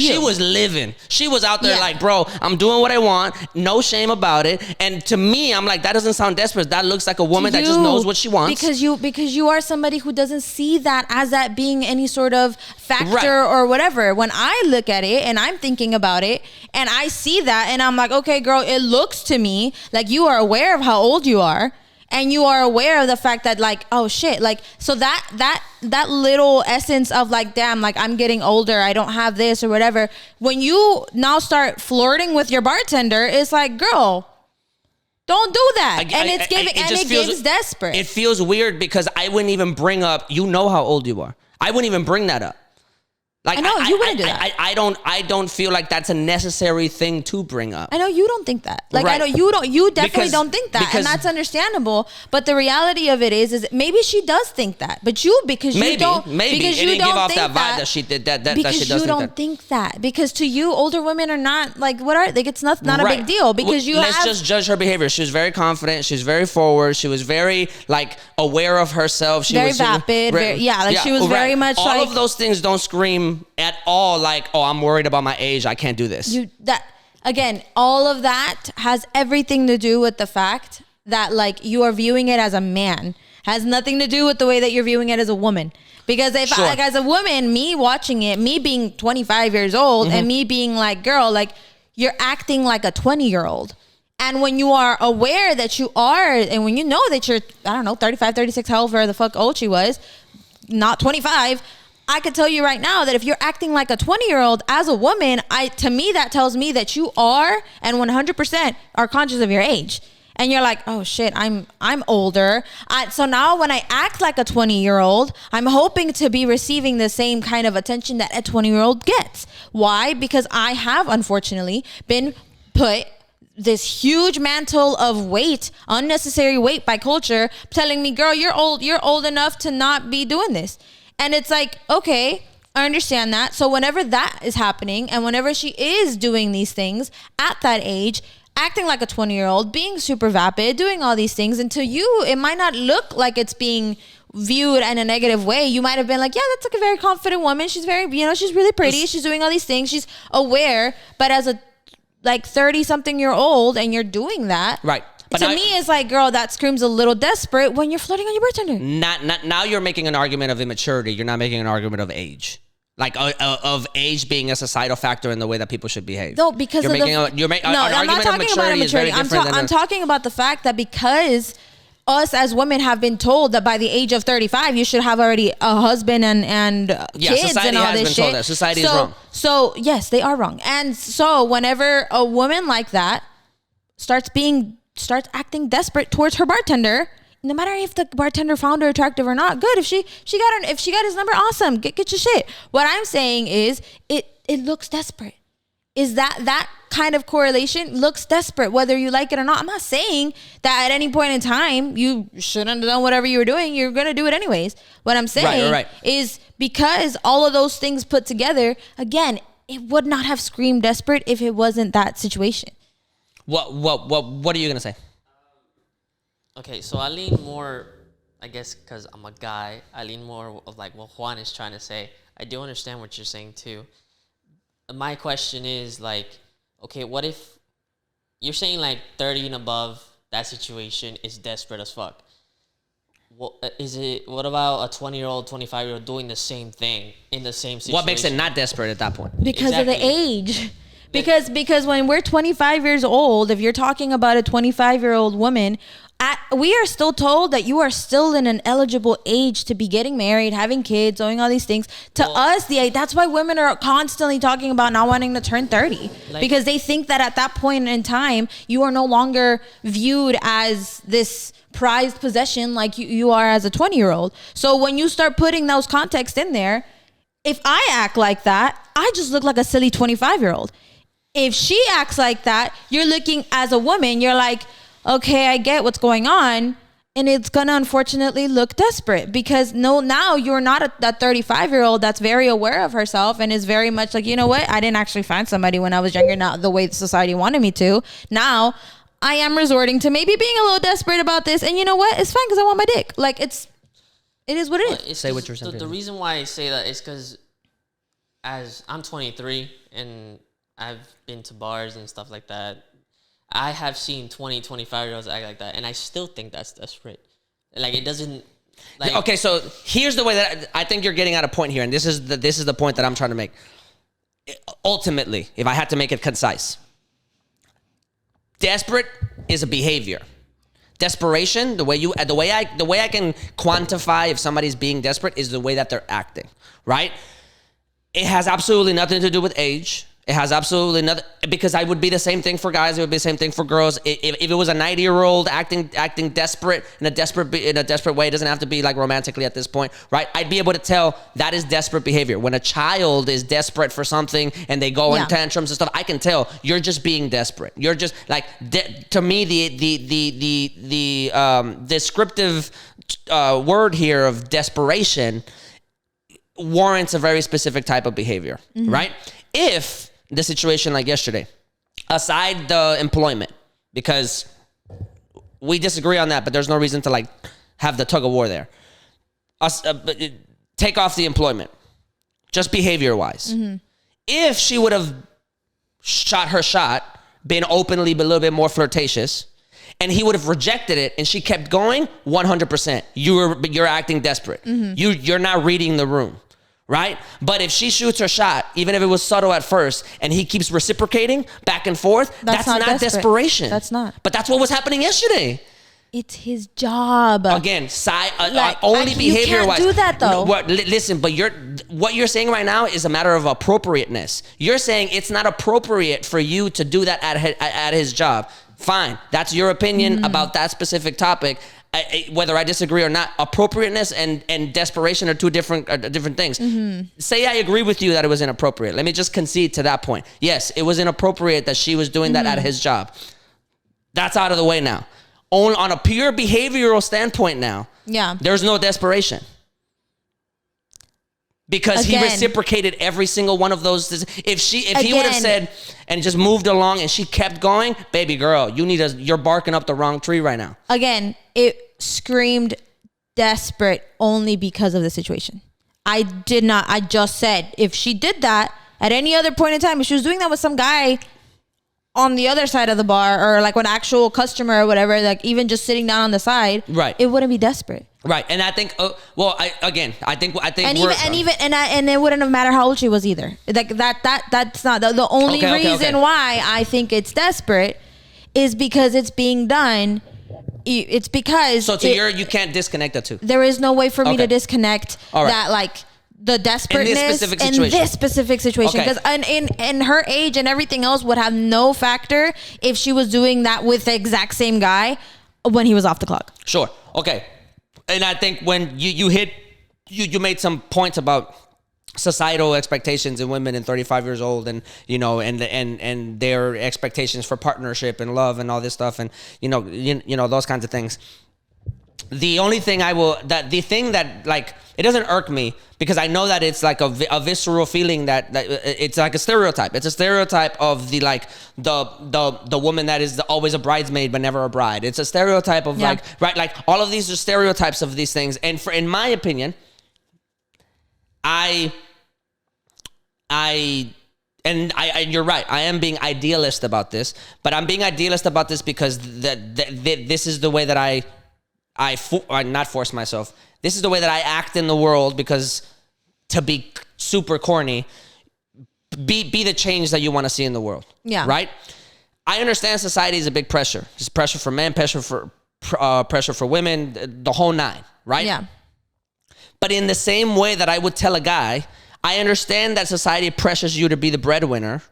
She was living. She was out there like, bro, I'm doing what I want. No shame about it. And to me, I'm like, that doesn't sound desperate. That looks like a woman that just knows what she wants. Because you are somebody who doesn't see that as that being any sort of factor or whatever. When I look at it and I'm thinking about it and I see that and I'm like, okay, girl, it looks to me like you are aware of how old you are. And you are aware of the fact that like, oh shit, like, so that little essence of like, damn, like I'm getting older, I don't have this or whatever. When you now start flirting with your bartender, it's like, girl, don't do that. It gives desperate. It feels weird because I wouldn't even bring up, you know how old you are. I wouldn't even bring that up. Like, I know you wouldn't do that. I don't feel like that's a necessary thing to bring up. I know you don't think that. Like, right. I know you definitely don't think that, and that's understandable. But the reality of it is maybe she does think that, but you don't give off that vibe that she did that because she does you don't think that. Because to you, older women are not like, what are they? It's not a big deal because let's just judge her behavior. She was very confident. She was very forward. She was very like aware of herself. She was vapid. She was very much all of those things don't scream at all like, oh, I'm worried about my age, I can't do this. Again, all of that has everything to do with the fact that like you are viewing it as a man. Has nothing to do with the way that you're viewing it as a woman. Because if I, like as a woman, me watching it, me being 25 years old and me being like, girl, like you're acting like a 20-year-old. And when you are aware that you are, and when you know that you're, I don't know, 35, 36, however the fuck old she was, not 25, I could tell you right now that if you're acting like a 20-year-old as a woman, to me, that tells me that you are and 100% are conscious of your age. And you're like, oh shit, I'm older. So now when I act like a 20-year-old, I'm hoping to be receiving the same kind of attention that a 20-year-old gets. Why? Because I have, unfortunately, been put this huge mantle of weight, unnecessary weight by culture, telling me, girl, you're old enough to not be doing this. And it's like, okay, I understand that. So whenever that is happening and whenever she is doing these things at that age, acting like a 20-year-old, being super vapid, doing all these things, and to you, it might not look like it's being viewed in a negative way. You might have been like, yeah, that's like a very confident woman. She's very, she's really pretty. She's doing all these things. She's aware. But as a like 30-something-year-old and you're doing that. Right. But to me, it's like, girl, that screams a little desperate when you're flirting on your bartender. Now you're making an argument of immaturity. You're not making an argument of age. Like of age being a societal factor in the way that people should behave. No, because I'm not talking about immaturity. I'm talking about the fact that because us as women have been told that by the age of 35 you should have already a husband and kids and all this shit. Society is wrong. So yes, they are wrong. And so whenever a woman like that starts acting desperate towards her bartender, no matter if the bartender found her attractive or not, good. If she got his number, awesome. Get your shit. What I'm saying is it looks desperate. Is that kind of correlation looks desperate, whether you like it or not. I'm not saying that at any point in time you shouldn't have done whatever you were doing. You're going to do it anyways. What I'm saying is because all of those things put together, again, it would not have screamed desperate if it wasn't that situation. What are you going to say? Okay, so I lean more, I guess, because I'm a guy, I lean more of like what Juan is trying to say. I do understand what you're saying too. My question is like, okay, what if you're saying like 30 and above, that situation is desperate as fuck. What about a 20-year-old, 25-year-old doing the same thing in the same situation? What makes it not desperate at that point? Because of the age. Because when we're 25 years old, if you're talking about a 25-year-old woman, we are still told that you are still in an eligible age to be getting married, having kids, doing all these things. That's why women are constantly talking about not wanting to turn 30. Because they think that at that point in time, you are no longer viewed as this prized possession like you are as a 20-year-old. So when you start putting those contexts in there, if I act like that, I just look like a silly 25-year-old. If she acts like that, you're looking as a woman, you're like, okay, I get what's going on. And it's going to unfortunately look desperate because now you're not that 35-year-old that's very aware of herself and is very much like, you know what? I didn't actually find somebody when I was younger, not the way society wanted me to. Now I am resorting to maybe being a little desperate about this. And you know what? It's fine because I want my dick. Like it is what it is. Say what you're saying. The reason why I say that is because as I'm 23 and I've been to bars and stuff like that, I have seen 20, 25-year-olds act like that, and I still think that's desperate. Like, it doesn't. Like, okay, so here's the way that I think you're getting at a point here, and this is the point that I'm trying to make. Ultimately, if I had to make it concise, desperate is a behavior. Desperation, the way I can quantify if somebody's being desperate is the way that they're acting, right? It has absolutely nothing to do with age. It has absolutely nothing, because I would be the same thing for guys. It would be the same thing for girls. If it was a 90-year-old acting desperate in a desperate way, it doesn't have to be like romantically at this point, right? I'd be able to tell that is desperate behavior. When a child is desperate for something and they go in tantrums and stuff, I can tell you're just being desperate. You're just like, to me, the descriptive word here of desperation warrants a very specific type of behavior, right? If the situation like yesterday, aside the employment, because we disagree on that, but there's no reason to like have the tug of war there. Take off the employment, just behavior wise. If she would have shot her shot, been openly a little bit more flirtatious, and he would have rejected it, and she kept going, 100%. You're acting desperate. You're not reading the room. Right? But if she shoots her shot, even if it was subtle at first, and he keeps reciprocating back and forth, that's not desperation. That's not. But that's what was happening yesterday. It's his job. Again, only behavior-wise. You can't do that, though. Listen, but what you're saying right now is a matter of appropriateness. You're saying it's not appropriate for you to do that at his job. Fine. That's your opinion about that specific topic. Whether I disagree or not, appropriateness and desperation are two different things. Say I agree with you that it was inappropriate. Let me just concede to that point. Yes, it was inappropriate that she was doing that at his job. That's out of the way now. On a pure behavioral standpoint now, there's no desperation. Because he reciprocated every single one of those. If he would have said and just moved along and she kept going, baby girl, you're barking up the wrong tree right now. Again, it screamed desperate only because of the situation. I just said if she did that at any other point in time, if she was doing that with some guy on the other side of the bar or like an actual customer or whatever, like even just sitting down on the side, right, it wouldn't be desperate. Right, and I think, I think, and it wouldn't have mattered how old she was either. Like that's not the only reason why I think it's desperate is because it's being done. It's because you can't disconnect the two. There is no way for me to disconnect that, like the desperateness in this specific situation, because in her age and everything else would have no factor if she was doing that with the exact same guy when he was off the clock. Sure. Okay. And I think when you made some points about societal expectations in women and 35 years old, and and their expectations for partnership and love and all this stuff, and those kinds of things. The only thing the thing that like it doesn't irk me, because I know that it's like a visceral feeling that it's like a stereotype. It's a stereotype of the woman that is always a bridesmaid but never a bride. It's a stereotype of like all of these are stereotypes of these things. And in my opinion, and you're right, I am being idealist about this, but I'm being idealist about this because this is the way that I not force myself. This is the way that I act in the world, because to be super corny, be the change that you want to see in the world. Yeah. Right? I understand society is a big pressure. There's pressure for men, pressure for women, the whole nine, right? Yeah. But in the same way that I would tell a guy, I understand that society pressures you to be the breadwinner.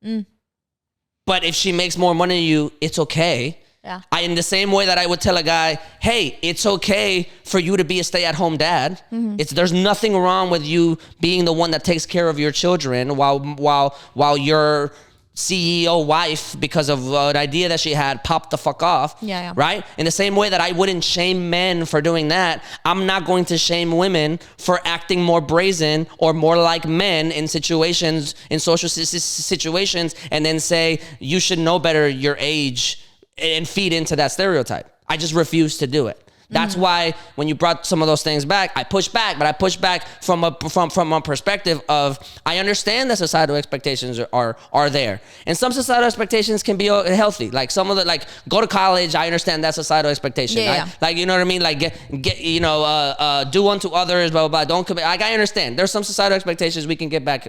But if she makes more money than you, it's okay. Yeah. In the same way that I would tell a guy, hey, it's okay for you to be a stay-at-home dad. There's nothing wrong with you being the one that takes care of your children while your CEO wife, because of an idea that she had, popped the fuck off. Yeah. Right? In the same way that I wouldn't shame men for doing that, I'm not going to shame women for acting more brazen or more like men in situations, in social situations, and then say, you should know better your age, and feed into that stereotype. I just refuse to do it. That's why when you brought some of those things back, I pushed back, but I pushed back from a perspective of I understand that societal expectations are there, and some societal expectations can be healthy. Like some of the go to college, I understand that societal expectation. Yeah. Like you know what I mean? Like get do unto others, blah blah blah. Don't commit. Like I understand. There's some societal expectations we can get back.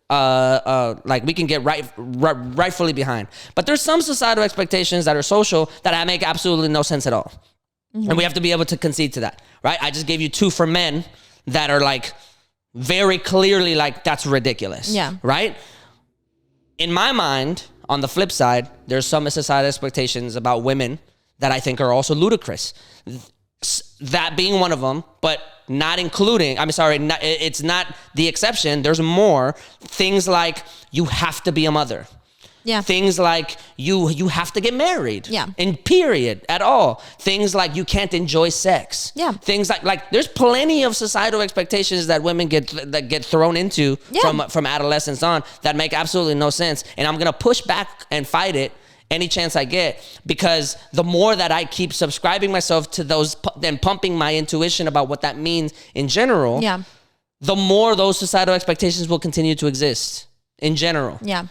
Like we can get rightfully behind, but there's some societal expectations that are social that make absolutely no sense at all. And we have to be able to concede to that, right? I just gave you 2 for men that are like very clearly like that's ridiculous. Yeah. Right? In my mind, on the flip side, there's some societal expectations about women that I think are also ludicrous. That being one of them, but not including, it's not the exception. There's more things like you have to be a mother. Yeah. Things like you have to get married. Yeah. In period at all. Things like you can't enjoy sex. Yeah. Things like there's plenty of societal expectations that women get thrown into from adolescence on that make absolutely no sense. And I'm gonna push back and fight it any chance I get, because the more that I keep subscribing myself to those and pumping my intuition about what that means in general, the more those societal expectations will continue to exist in general. Yeah.